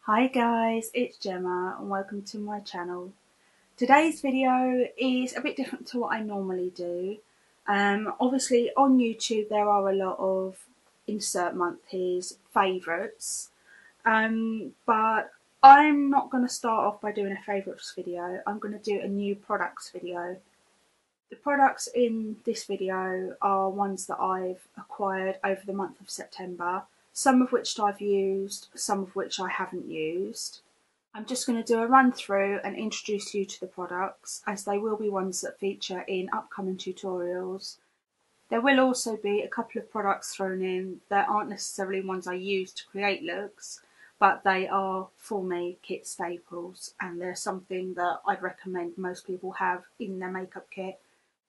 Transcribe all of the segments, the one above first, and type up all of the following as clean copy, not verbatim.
Hi guys, it's Gemma and welcome to my channel. Today's video is a bit different to what I normally do. Obviously on YouTube there are a lot of insert monthlies favourites, but I'm not going to start off by doing a favourites video. I'm going to do a new products video. The products in this video are ones that I've acquired over the month of September, some of which I've used, some of which I haven't used. I'm just going to do a run through and introduce you to the products, as they will be ones that feature in upcoming tutorials. There will also be a couple of products thrown in that aren't necessarily ones I use to create looks, but they are for me kit staples, and they're something that I'd recommend most people have in their makeup kit.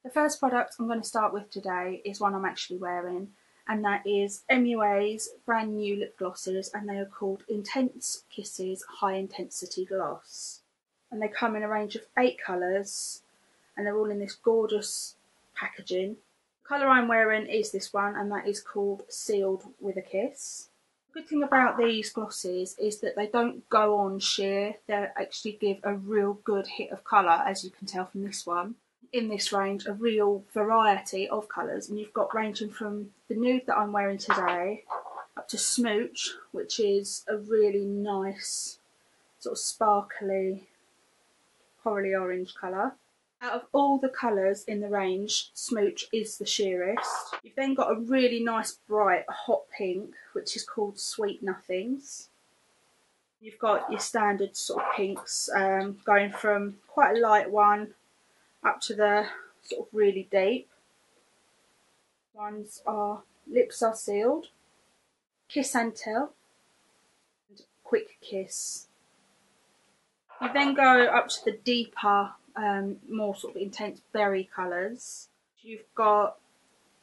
The first product I'm going to start with today is one I'm actually wearing, and that is MUA's brand new lip glosses, and they are called Intense Kisses High Intensity Gloss. And they come in a range of 8 colours, and they're all in this gorgeous packaging. The colour I'm wearing is this one, and that is called Sealed with a Kiss. The good thing about these glosses is that they don't go on sheer, they actually give a real good hit of colour, as you can tell from this one. In this range, a real variety of colours, and you've got ranging from the nude that I'm wearing today up to Smooch, which is a really nice sort of sparkly corally orange colour. Out of all the colours in the range, Smooch is the sheerest. You've then got a really nice bright hot pink, which is called Sweet Nothings. You've got your standard sort of pinks, going from quite a light one up to the sort of really deep ones. Are Lips Are Sealed, Kiss and Tell, and Quick Kiss. You then go up to the deeper, more sort of intense berry colours. You've got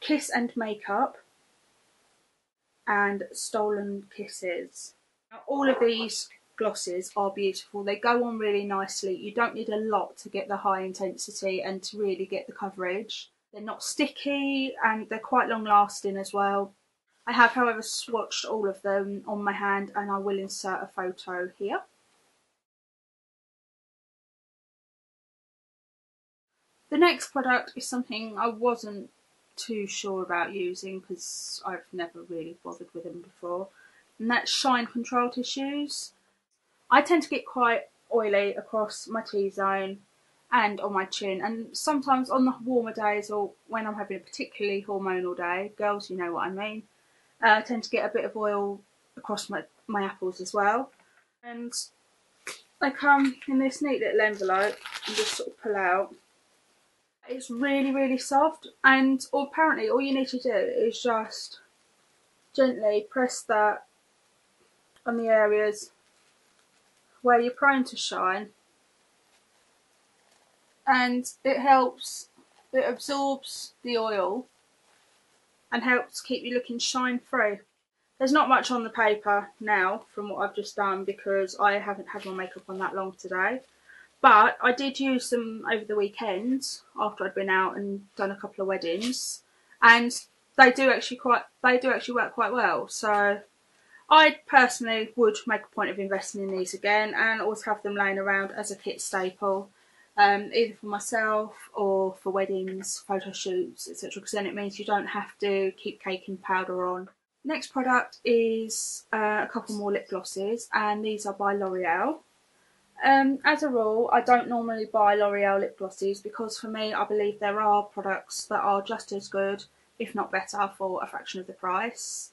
Kiss and Makeup and Stolen Kisses. Now, all of these glosses are beautiful. They go on really nicely. You don't need a lot to get the high intensity and to really get the coverage. They're not sticky and they're quite long lasting as well. I have, however, swatched all of them on my hand, and I will insert a photo here. The next product is something I wasn't too sure about using because I've never really bothered with them before, and that's Shine Control Tissues. I tend to get quite oily across my T-zone and on my chin, and sometimes on the warmer days or when I'm having a particularly hormonal day, girls, you know what I mean, I tend to get a bit of oil across my apples as well. And they come in this neat little envelope and just sort of pull out. It's really soft, and apparently all you need to do is just gently press that on the areas where you're prone to shine, and it absorbs the oil and helps keep you looking shine free. There's not much on the paper now from what I've just done because I haven't had my makeup on that long today, but I did use them over the weekend after I'd been out and done a couple of weddings, and they do actually work quite well. So I personally would make a point of investing in these again and always have them laying around as a kit staple, either for myself or for weddings, photo shoots, etc., because then it means you don't have to keep caking powder on. Next product is a couple more lip glosses, and these are by L'Oreal. As a rule, I don't normally buy L'Oreal lip glosses because for me, I believe there are products that are just as good, if not better, for a fraction of the price.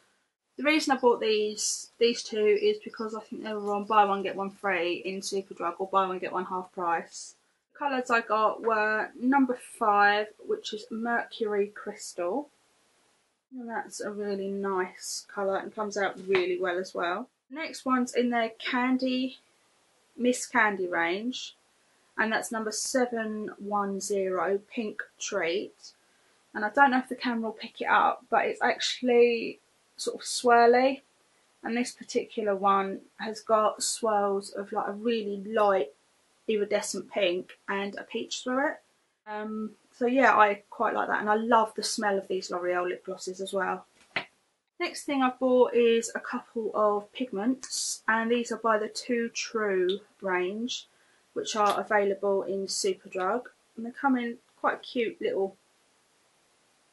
The reason I bought these two is because I think they were on buy one get one free in Superdrug, or buy one get one half price. The colours I got were number 5, which is Mercury Crystal, and that's a really nice colour and comes out really well as well. The next one's in their Miss Candy range, and that's number 710, Pink Treat. And I don't know if the camera will pick it up, but it's actually sort of swirly, and this particular one has got swirls of like a really light iridescent pink and a peach through it. So yeah, I quite like that, and I love the smell of these L'Oreal lip glosses as well. Next thing I've bought is a couple of pigments, and these are by the True range, which are available in Superdrug, and they come in quite a cute little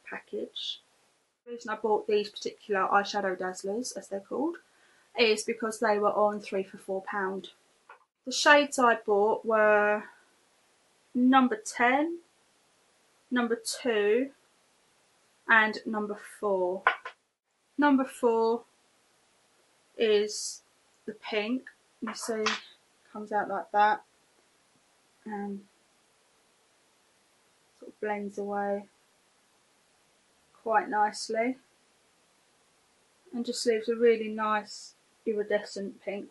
package. The reason I bought these particular eyeshadow dazzlers, as they're called, is because they were on 3 for £4. The shades I bought were number 10, number 2 and number 4. Number 4 is the pink. You see, it comes out like that and sort of blends away quite nicely and just leaves a really nice iridescent pink.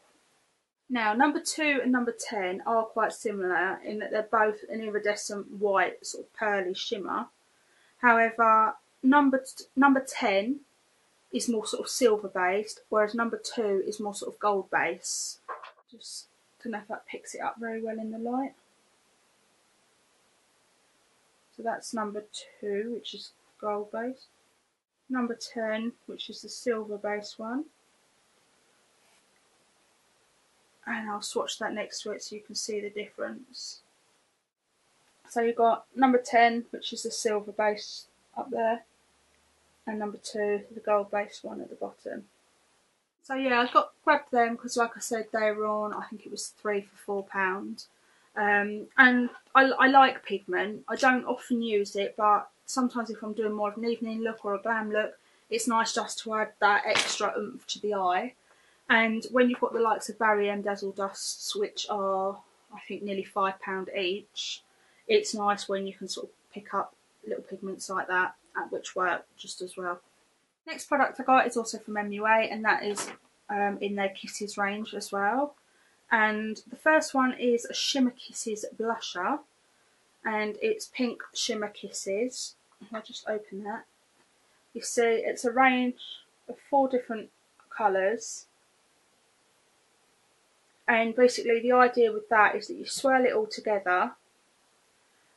Now, number 2 and number 10 are quite similar in that they're both an iridescent white sort of pearly shimmer. However, number 10 is more sort of silver based, whereas number 2 is more sort of gold base. Just don't know if that picks it up very well in the light. So that's number 2, which is gold base. Number 10, which is the silver base one. And I'll swatch that next to it so you can see the difference. So you've got number 10, which is the silver base up there, and number 2, the gold base one at the bottom. So yeah, I grabbed them because, like I said, they were on, I think it was 3 for £4. And I like pigment. I don't often use it, but sometimes if I'm doing more of an evening look or a glam look, it's nice just to add that extra oomph to the eye. And when you've got the likes of Barry M Dazzle Dusts, which are, I think, nearly £5 each, it's nice when you can sort of pick up little pigments like that, which work just as well. Next product I got is also from MUA, and that is in their Kisses range as well. And the first one is a Shimmer Kisses blusher, and it's Pink Shimmer Kisses. If I just open that, you see it's a range of 4 different colours. And basically the idea with that is that you swirl it all together,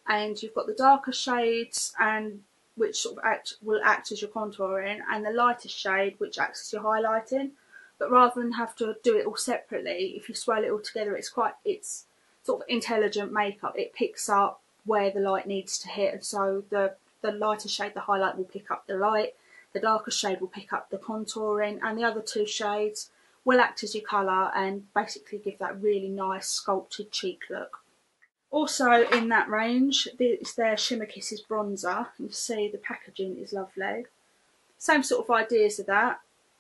and you've got the darker shades and which sort of will act as your contouring, and the lighter shade which acts as your highlighting. But rather than have to do it all separately, if you swirl it all together, it's sort of intelligent makeup. It picks up where the light needs to hit, and so the lighter shade, the highlight, will pick up the light, the darker shade will pick up the contouring, and the other 2 shades will act as your colour and basically give that really nice sculpted cheek look. Also in that range is their Shimmer Kisses bronzer. You can see the packaging is lovely. Same sort of ideas of that.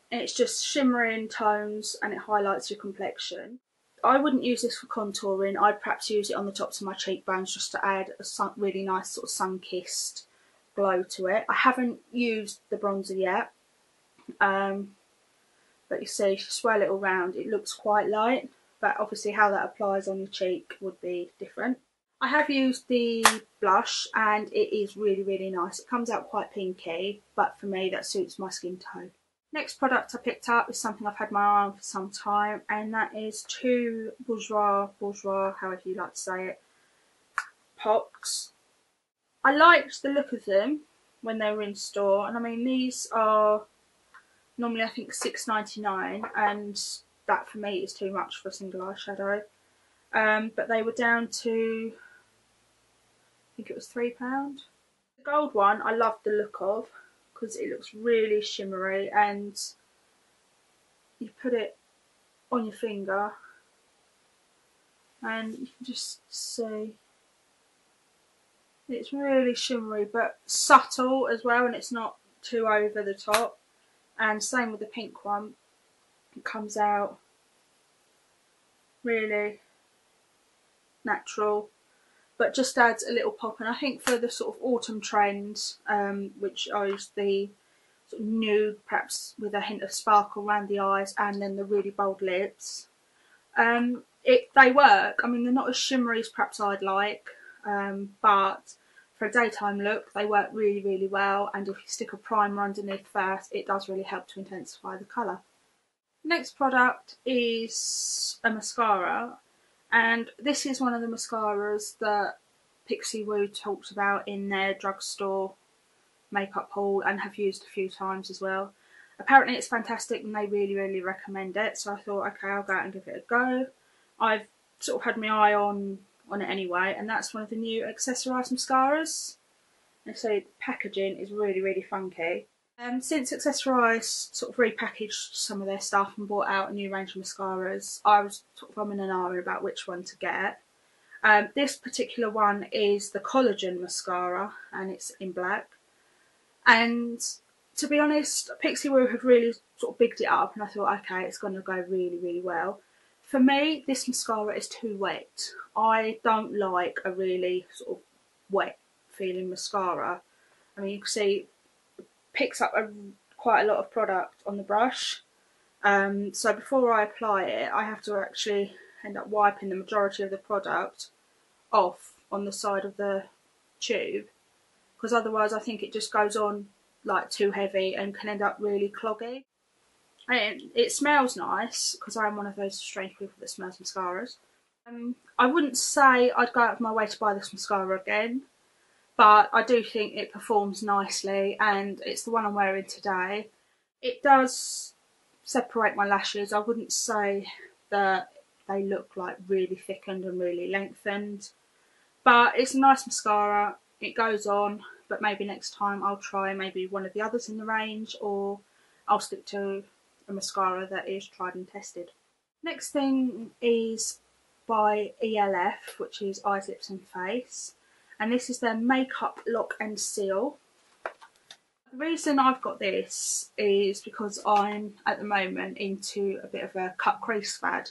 It's just shimmering tones and it highlights your complexion. I wouldn't use this for contouring. I'd perhaps use it on the tops of my cheekbones just to add a really nice sort of sun-kissed glow to it. I haven't used the bronzer yet. But you see, if you swirl it all round, it looks quite light, but obviously how that applies on your cheek would be different. I have used the blush and it is really, really nice. It comes out quite pinky, but for me that suits my skin tone. Next product I picked up is something I've had my eye on for some time, and that is 2 Bourjois, however you like to say it, pops. I liked the look of them when they were in store, and I mean these are normally I think £6.99, and that for me is too much for a single eyeshadow. But they were down to, I think it was £3. The gold one I loved the look of because it looks really shimmery, and you put it on your finger and you can just see it's really shimmery but subtle as well, and it's not too over the top. And same with the pink one, it comes out really natural but just adds a little pop. And I think for the sort of autumn trends, which is the sort of nude, perhaps with a hint of sparkle around the eyes and then the really bold lips, they work. I mean, they're not as shimmery as perhaps I'd like, but for a daytime look they work really, really well, and if you stick a primer underneath first, it does really help to intensify the colour. Next product is a mascara, and this is one of the mascaras that Pixie Woo talks about in their drugstore makeup haul and have used a few times as well. Apparently it's fantastic and they really recommend it, so I thought, okay, I'll go out and give it a go. I've sort of had my eye on it anyway, and that's one of the new Accessorize mascaras. And so the packaging is really funky. Since Accessorize sort of repackaged some of their stuff and brought out a new range of mascaras, I was sort of umming and ahhing about which one to get. This particular one is the Collagen mascara, and it's in black. And to be honest, Pixie Woo have really sort of bigged it up, and I thought, okay, it's going to go really well. For me, this mascara is too wet. I don't like a really sort of wet feeling mascara. I mean, you can see it picks up quite a lot of product on the brush. So before I apply it, I have to actually end up wiping the majority of the product off on the side of the tube, because otherwise I think it just goes on like too heavy and can end up really cloggy. And it smells nice, because I am one of those strange people that smells mascaras. I wouldn't say I'd go out of my way to buy this mascara again, but I do think it performs nicely, and it's the one I'm wearing today. It does separate my lashes. I wouldn't say that they look like really thickened and really lengthened, but it's a nice mascara. It goes on, but maybe next time I'll try maybe one of the others in the range, or I'll stick to a mascara that is tried and tested. Next thing is by e.l.f, which is Eyes, Lips and Face, and this is their Makeup Lock and Seal. The reason I've got this is because I'm at the moment into a bit of a cut crease fad,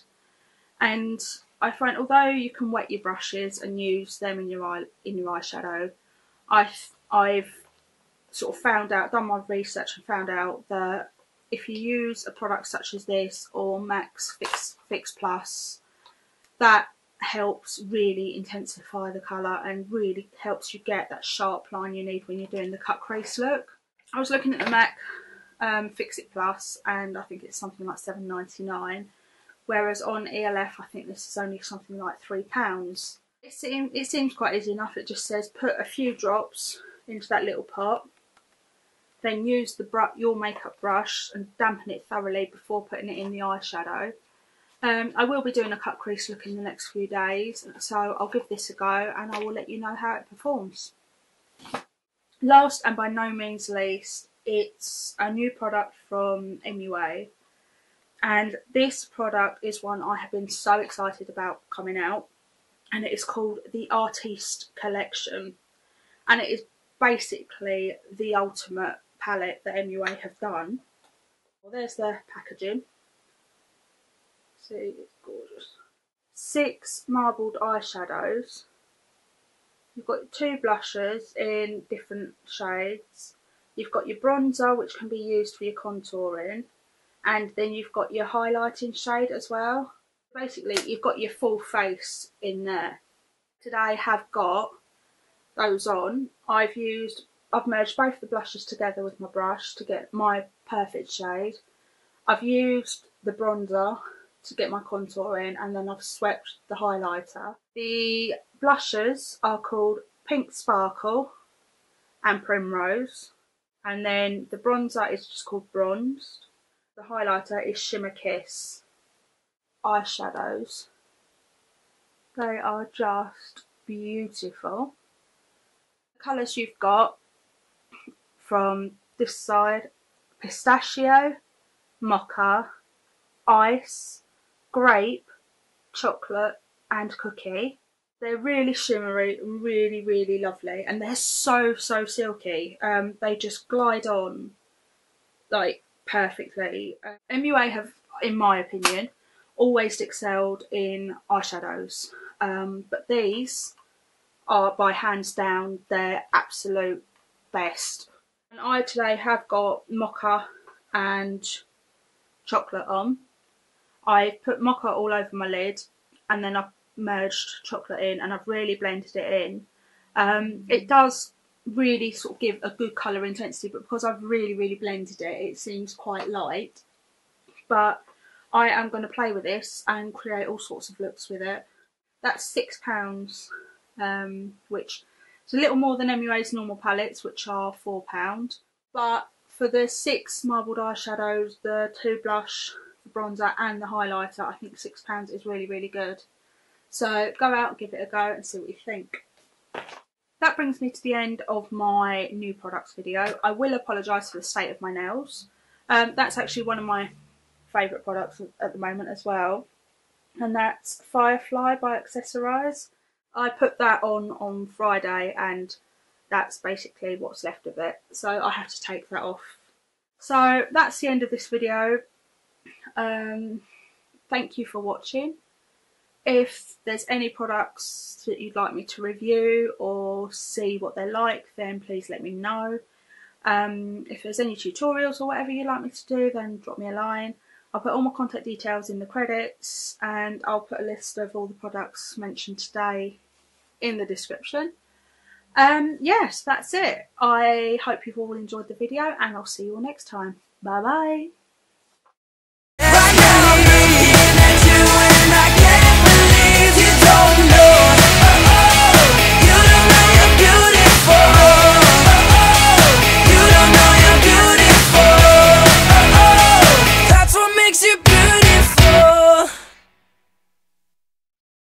and I find although you can wet your brushes and use them in your eyeshadow, I've sort of done my research and found out that if you use a product such as this or Max Fix Plus, that helps really intensify the colour and really helps you get that sharp line you need when you're doing the cut crease look. I was looking at the MAC Fix It Plus, and I think it's something like $7.99, whereas on e.l.f I think this is only something like £3. It seems quite easy enough. It just says put a few drops into that little pot, then use your makeup brush and dampen it thoroughly before putting it in the eyeshadow. I will be doing a cut crease look in the next few days, so I'll give this a go and I will let you know how it performs. Last and by no means least, it's a new product from MUA, and this product is one I have been so excited about coming out, and it is called the Artiste collection, and it is basically the ultimate palette that MUA have done. Well, there's the packaging. See, it's gorgeous. 6 marbled eyeshadows. You've got 2 blushes in different shades. You've got your bronzer, which can be used for your contouring, and then you've got your highlighting shade as well. Basically, you've got your full face in there. Today I have got those on. I've merged both the blushes together with my brush to get my perfect shade. I've used the bronzer to get my contour in, and then I've swept the highlighter. The blushes are called Pink Sparkle and Primrose, and then the bronzer is just called Bronzed. The highlighter is Shimmer Kiss. Eyeshadows, they are just beautiful. The colours you've got from this side: pistachio, mocha, ice, grape, chocolate and cookie. They're really shimmery and really lovely, and they're so silky. They just glide on like perfectly. MUA have, in my opinion, always excelled in eyeshadows, but these are by hands down their absolute best. And I today have got mocha and chocolate on. I put mocha all over my lid, and then I've merged chocolate in, and I've really blended it in. It does really sort of give a good colour intensity, but because I've really blended it, it seems quite light. But I am going to play with this and create all sorts of looks with it. That's £6, which is a little more than MUA's normal palettes, which are £4. But for the 6 marbled eyeshadows, the 2 blush, the bronzer and the highlighter, I think £6 is really, really good. So go out, give it a go and see what you think. That brings me to the end of my new products video. I will apologise for the state of my nails. That's actually one of my favourite products at the moment as and that's Firefly by Accessorize. I put that on Friday and that's basically what's left of it, so I have to take that off. So that's the end of this video. Thank you for watching. If there's any products that you'd like me to review or see what they're like, then please let me know. If there's any tutorials or whatever you'd like me to do, then drop me a line. I'll put all my contact details in the credits and I'll put a list of all the products mentioned today in the description. Yes, that's it. I hope you've all enjoyed the video and I'll see you all next time. Bye bye.